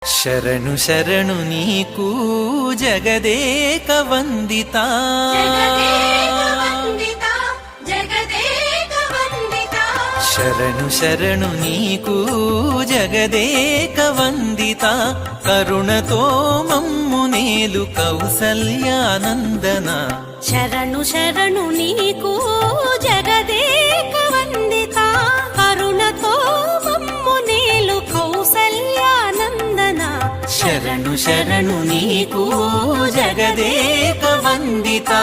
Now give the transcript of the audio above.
శరణు శరణు నీకు జగదేక వందితా, శరణు శరణు నీకు జగదేక వందితా, కరుణతో మమ్ము నేలు కౌసల్యానందన. శరణు శరణు నీకు జగదేక వందితా, కరుణతో మమ్ము నేలు కౌసల్యానందన. శరణు శరణు నీకు జగదేక వందితా.